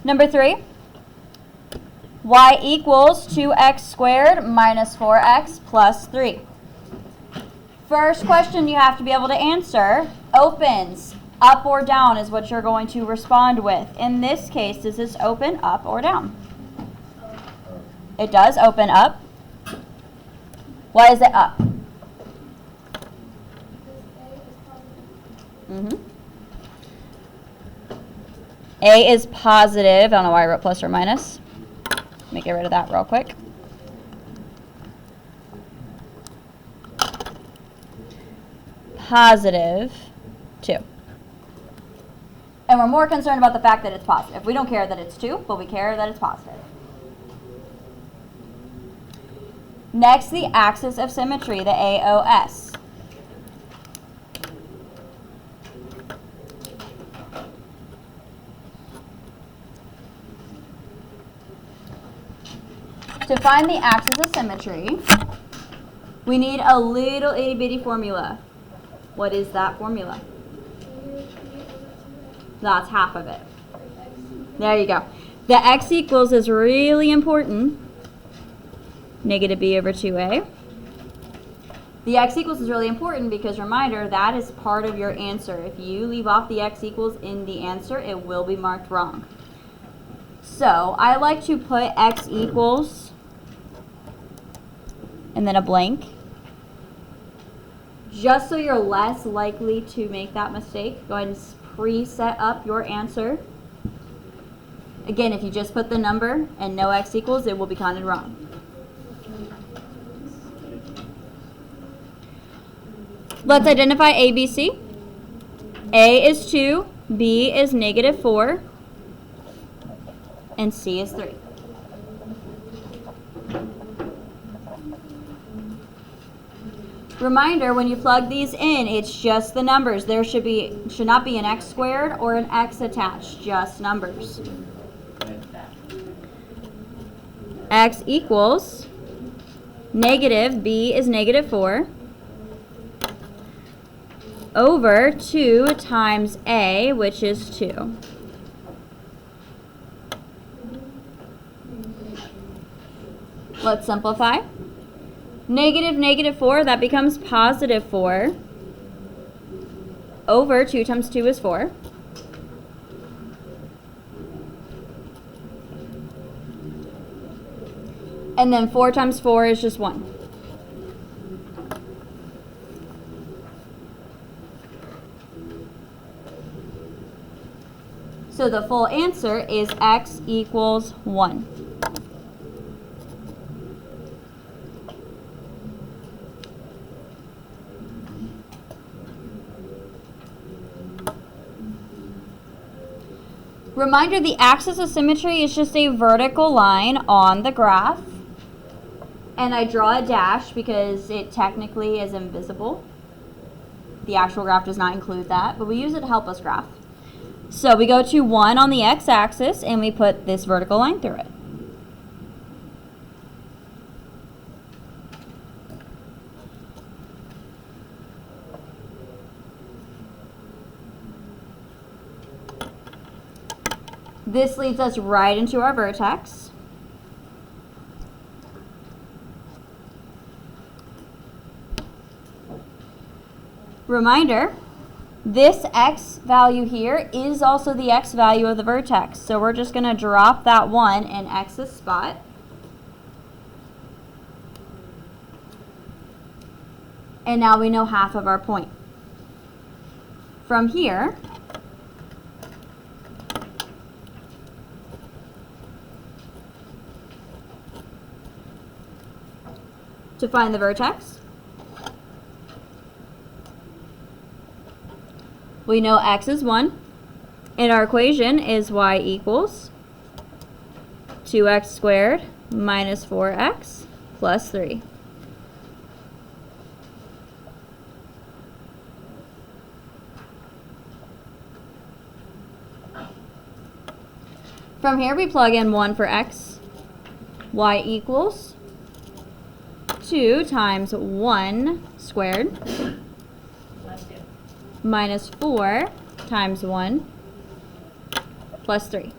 Number 3, y equals 2x squared minus 4x plus 3. First question you have to be able to answer, opens, up or down is what you're going to respond with. In this case, does this open up or down? It does open up. Why is it up? A is positive. I don't know why I wrote plus or minus. Let me get rid of that real quick. Positive 2. And we're more concerned about the fact that it's positive. We don't care that it's 2, but we care that it's positive. Next, the axis of symmetry, the AOS. To find the axis of symmetry, we need a little itty-bitty formula. What is that formula? That's half of it. There you go. The x equals is really important. Negative b over 2a. The x equals is really important because, reminder, that is part of your answer. If you leave off the x equals in the answer, it will be marked wrong. So I like to put x equals and then a blank, just so you're less likely to make that mistake. Go ahead and pre-set up your answer. Again, if you just put the number and no x equals, it will be counted wrong. Let's identify A, B, C. A is 2, B is negative 4, and C is 3. Reminder, when you plug these in, it's just the numbers. There should not be an x squared or an x attached, just numbers. X equals negative, b is negative 4, over 2 times a, which is 2. Let's simplify. Negative, negative 4, that becomes positive 4, over 2 times 2 is 4. And then 4 times 4 is just 1. So the full answer is x equals 1. Reminder, the axis of symmetry is just a vertical line on the graph. And I draw a dash because it technically is invisible. The actual graph does not include that, but we use it to help us graph. So we go to 1 on the x-axis and we put this vertical line through it. This leads us right into our vertex. Reminder, this x value here is also the x value of the vertex. So we're just going to drop that 1 in x's spot. And now we know half of our point. From here, to find the vertex, we know x is 1, and our equation is y equals 2x squared minus 4x plus 3. From here we plug in 1 for x. Y equals 2 times 1 squared minus 4 times 1 plus 3.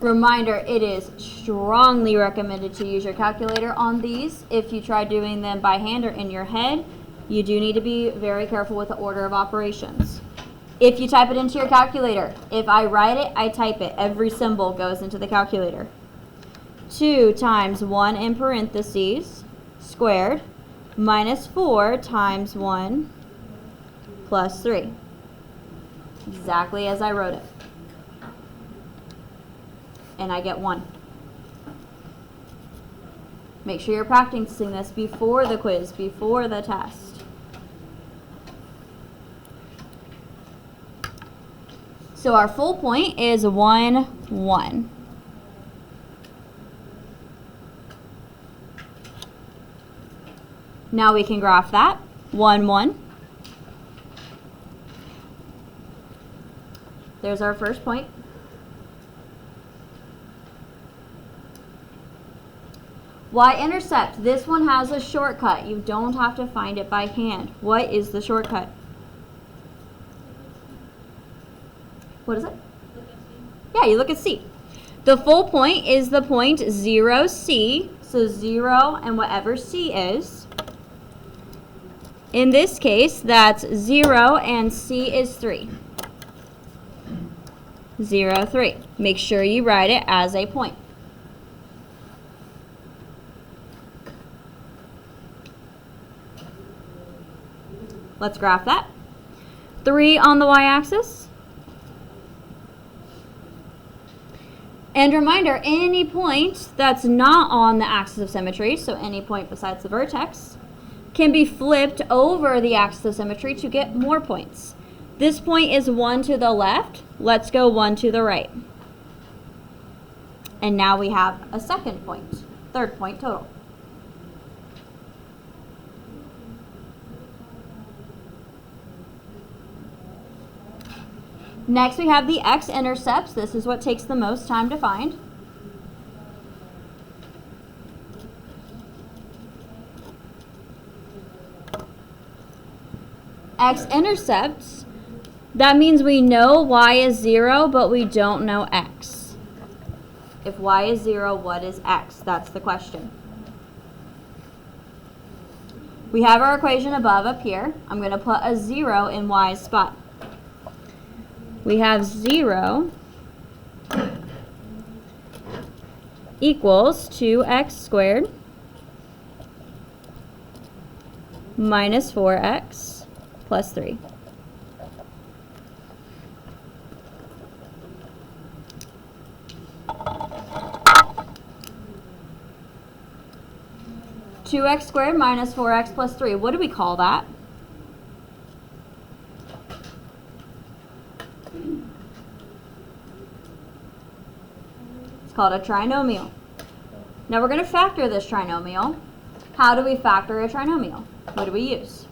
Reminder, it is strongly recommended to use your calculator on these. If you try doing them by hand or in your head, you do need to be very careful with the order of operations. If you type it into your calculator, if I write it, I type it. Every symbol goes into the calculator. 2 times 1 in parentheses squared minus 4 times 1 plus 3. Exactly as I wrote it. And I get 1. Make sure you're practicing this before the quiz, before the test. So our full point is 1, 1. Now we can graph that. 1, 1. There's our first point. Y-intercept. This one has a shortcut. You don't have to find it by hand. What is the shortcut? What is it? Yeah, you look at C. The full point is the point 0, C. So 0 and whatever C is. In this case, that's 0 and C is 3. 0, 3. Make sure you write it as a point. Let's graph that. 3 on the y-axis. And reminder, any point that's not on the axis of symmetry, so any point besides the vertex, can be flipped over the axis of symmetry to get more points. This point is 1 to the left. Let's go 1 to the right. And now we have a second point, third point total. Next we have the x-intercepts. This is what takes the most time to find. X-intercepts, that means we know y is 0, but we don't know x. If y is 0, what is x? That's the question. We have our equation above up here. I'm going to put a 0 in y's spot. We have 0 equals 2x squared minus 4x plus 3. Two x squared minus 4x plus 3. What do we call that? It's called a trinomial. Now we're going to factor this trinomial. How do we factor a trinomial? What do we use?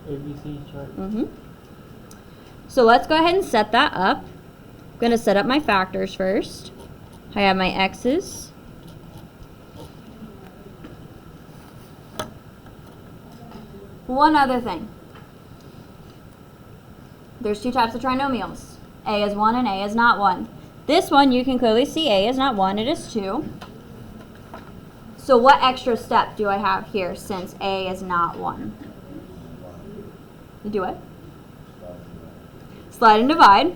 ABC chart. So let's go ahead and set that up. I'm going to set up my factors first. I have my x's. One other thing. There's two types of trinomials. A is 1 and A is not 1. This one, you can clearly see A is not 1, it is 2. So what extra step do I have here since A is not 1? You do it? Slide and divide.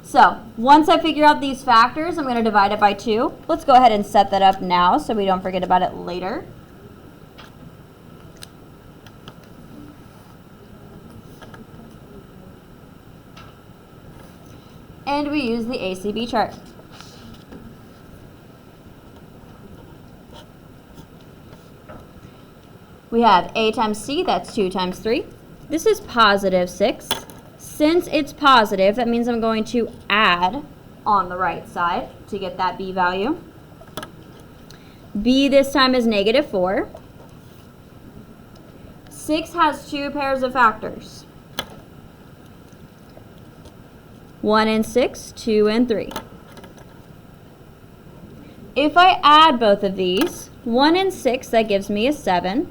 So once I figure out these factors, I'm going to divide it by 2. Let's go ahead and set that up now so we don't forget about it later. And we use the ACB chart. We have A times C, that's 2 times 3. This is positive 6. Since it's positive, that means I'm going to add on the right side to get that B value. B this time is negative 4. 6 has 2 pairs of factors. 1 and 6, 2 and 3. If I add both of these, 1 and 6, that gives me a 7.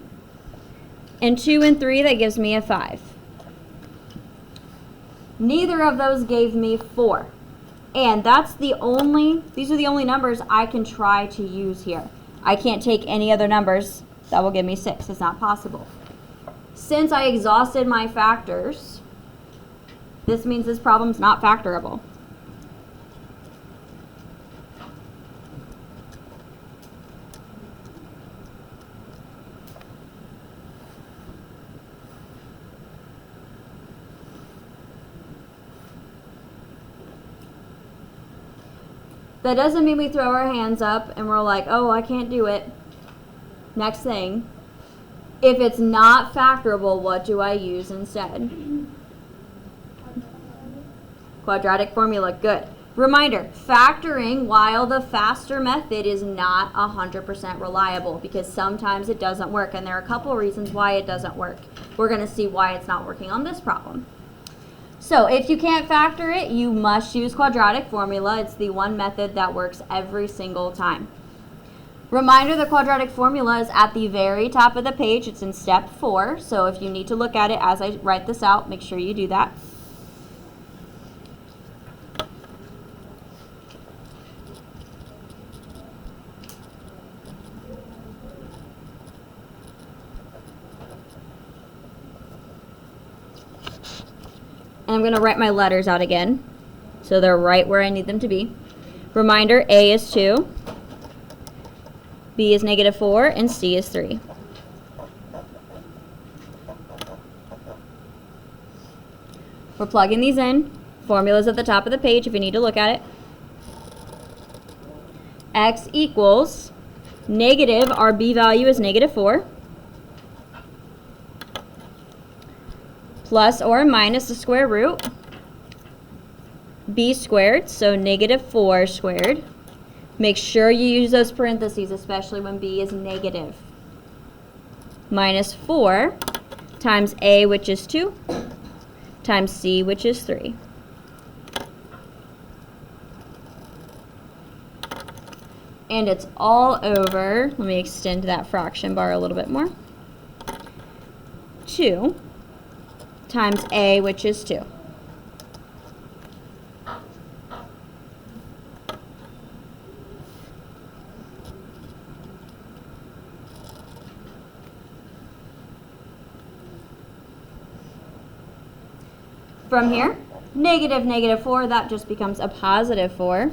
And 2 and 3, that gives me a 5. Neither of those gave me 4. And these are the only numbers I can try to use here. I can't take any other numbers that will give me 6. It's not possible. Since I exhausted my factors, this means this problem's not factorable. That doesn't mean we throw our hands up and we're like, oh, I can't do it. Next thing, if it's not factorable, what do I use instead? Quadratic formula, good. Reminder, factoring while the faster method is not 100% reliable because sometimes it doesn't work, and there are a couple reasons why it doesn't work. We're going to see why it's not working on this problem. So if you can't factor it, you must use quadratic formula. It's the one method that works every single time. Reminder, the quadratic formula is at the very top of the page. It's in step 4. So if you need to look at it as I write this out, make sure you do that. And I'm going to write my letters out again, so they're right where I need them to be. Reminder, A is 2, B is -4, and C is 3. We're plugging these in. Formula's at the top of the page if you need to look at it. X equals negative, our B value is -4. Plus or minus the square root, b squared, so -4 squared. Make sure you use those parentheses, especially when b is negative. Minus 4 times a, which is 2, times c, which is 3. And it's all over, let me extend that fraction bar a little bit more, 2 times a, which is 2. From here, -4, that just becomes a +4,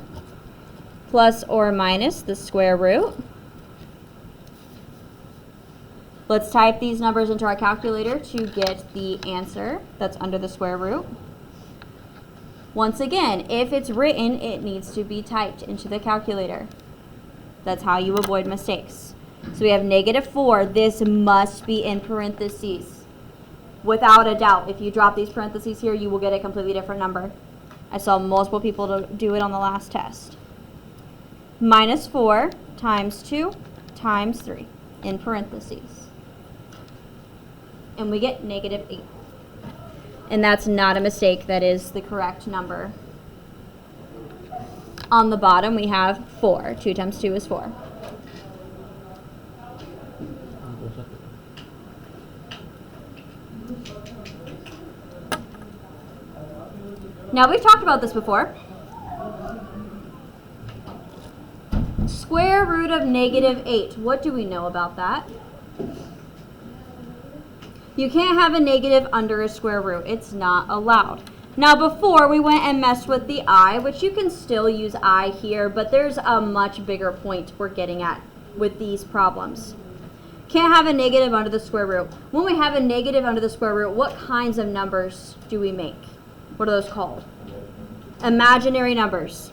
plus or minus the square root. Let's type these numbers into our calculator to get the answer that's under the square root. Once again, if it's written, it needs to be typed into the calculator. That's how you avoid mistakes. So we have -4. This must be in parentheses. Without a doubt, if you drop these parentheses here, you will get a completely different number. I saw multiple people do it on the last test. -4 times 2 times 3 in parentheses. And we get -8. And that's not a mistake. That is the correct number. On the bottom, we have 4. 2 times 2 is 4. Now, we've talked about this before. Square root of -8. What do we know about that? You can't have a negative under a square root. It's not allowed. Now, before we went and messed with the I, which you can still use I here, but there's a much bigger point we're getting at with these problems. Can't have a negative under the square root. When we have a negative under the square root, what kinds of numbers do we make? What are those called? Imaginary numbers.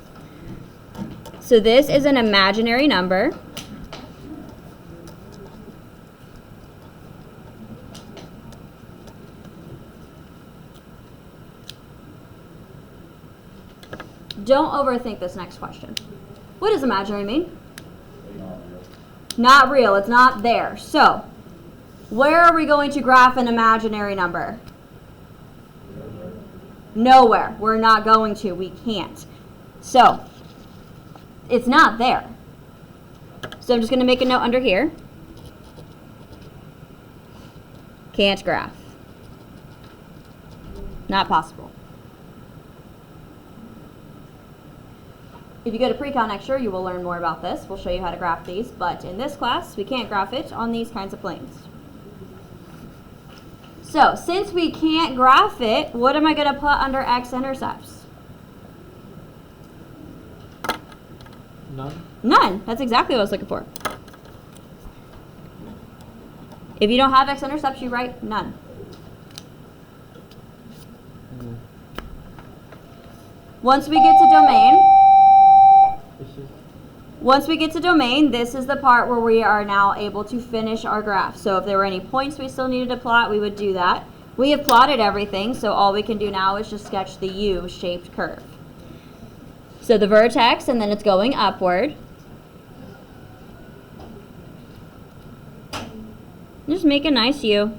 So this is an imaginary number. Don't overthink this next question. What does imaginary mean? Not real. It's not there. So, where are we going to graph an imaginary number? Nowhere. We're not going to. We can't. So, it's not there. So I'm just going to make a note under here. Can't graph. Not possible. If you go to pre-cal next year, you will learn more about this. We'll show you how to graph these, but in this class, we can't graph it on these kinds of planes. So, since we can't graph it, what am I going to put under x-intercepts? None. None. That's exactly what I was looking for. If you don't have x-intercepts, you write none. Once we get to domain, this is the part where we are now able to finish our graph. So if there were any points we still needed to plot, we would do that. We have plotted everything, so all we can do now is just sketch the U-shaped curve. So the vertex, and then it's going upward. Just make a nice U.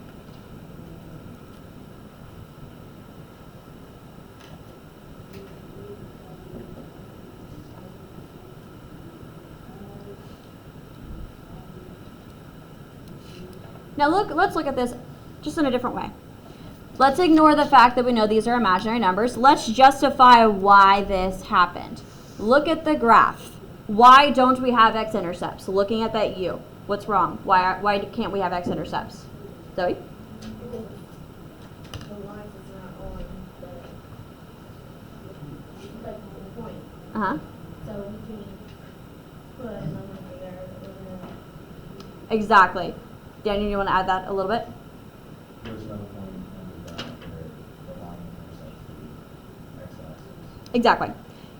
Now let's look at this just in a different way. Let's ignore the fact that we know these are imaginary numbers. Let's justify why this happened. Look at the graph. Why don't we have x-intercepts? Looking at that U. What's wrong? Why can't we have x-intercepts? Zoe? The line is not on the point. Uh-huh. So we can put a number there. Exactly. Daniel, you want to add that a little bit? There's another point under that where the line intersects the x-axis. Exactly.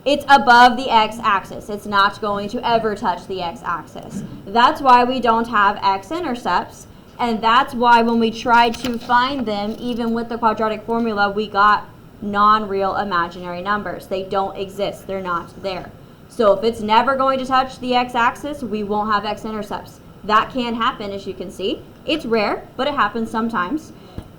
It's above the x-axis. It's not going to ever touch the x-axis. That's why we don't have x-intercepts, and that's why when we tried to find them, even with the quadratic formula, we got non-real imaginary numbers. They don't exist. They're not there. So if it's never going to touch the x-axis, we won't have x-intercepts. That can happen, as you can see. It's rare, but it happens sometimes.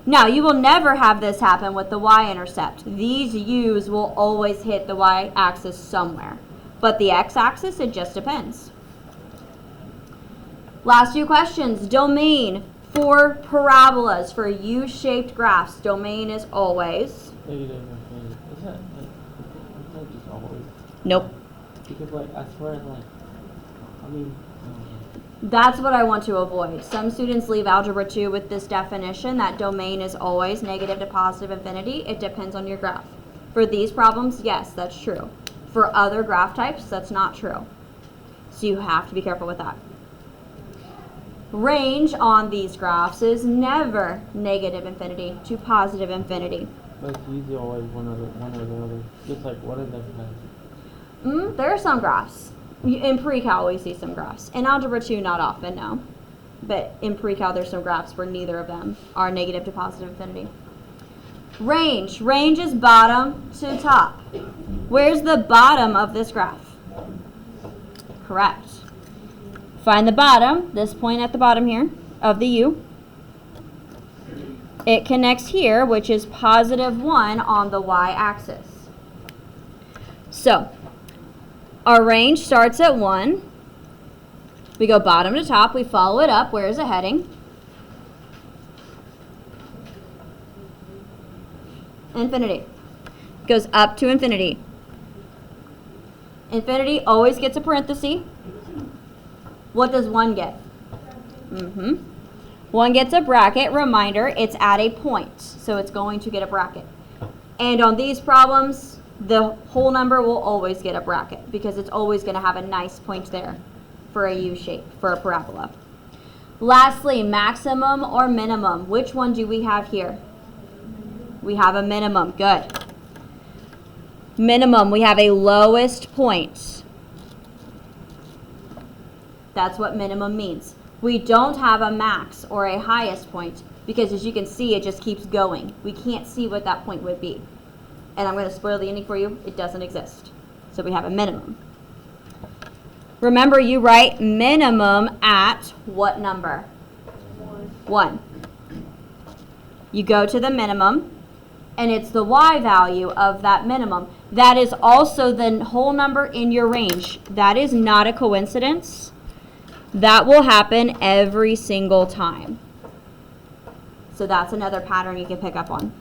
Now, you will never have this happen with the y-intercept. These u's will always hit the y-axis somewhere. But the x-axis, it just depends. Last few questions. Domain for parabolas, for u-shaped graphs. Domain is always. Negative infinity. Is that just always? Nope. Because I swear That's what I want to avoid. Some students leave Algebra 2 with this definition that domain is always negative to positive infinity. It depends on your graph. For these problems, yes, that's true. For other graph types, that's not true. So you have to be careful with that. Range on these graphs is never negative infinity to positive infinity. But it's usually always one or the other. Just like what is that? There are some graphs. In pre-cal, we see some graphs. In Algebra 2, not often, no. But in pre-cal, there's some graphs where neither of them are negative to positive infinity. Range. Range is bottom to top. Where's the bottom of this graph? Correct. Find the bottom, this point at the bottom here, of the U. It connects here, which is positive 1 on the y-axis. So, our range starts at 1. We go bottom to top. We follow it up. Where is it heading? Infinity. Goes up to infinity. Infinity always gets a parenthesis. What does 1 get? 1 gets a bracket. Reminder, it's at a point. So it's going to get a bracket. And on these problems, the whole number will always get a bracket because it's always going to have a nice point there for a U shape, for a parabola. Lastly, maximum or minimum. Which one do we have here? We have a minimum. Good. Minimum, we have a lowest point. That's what minimum means. We don't have a max or a highest point because, as you can see, it just keeps going. We can't see what that point would be. And I'm going to spoil the ending for you. It doesn't exist. So we have a minimum. Remember, you write minimum at what number? 1. You go to the minimum, and it's the y value of that minimum. That is also the whole number in your range. That is not a coincidence. That will happen every single time. So that's another pattern you can pick up on.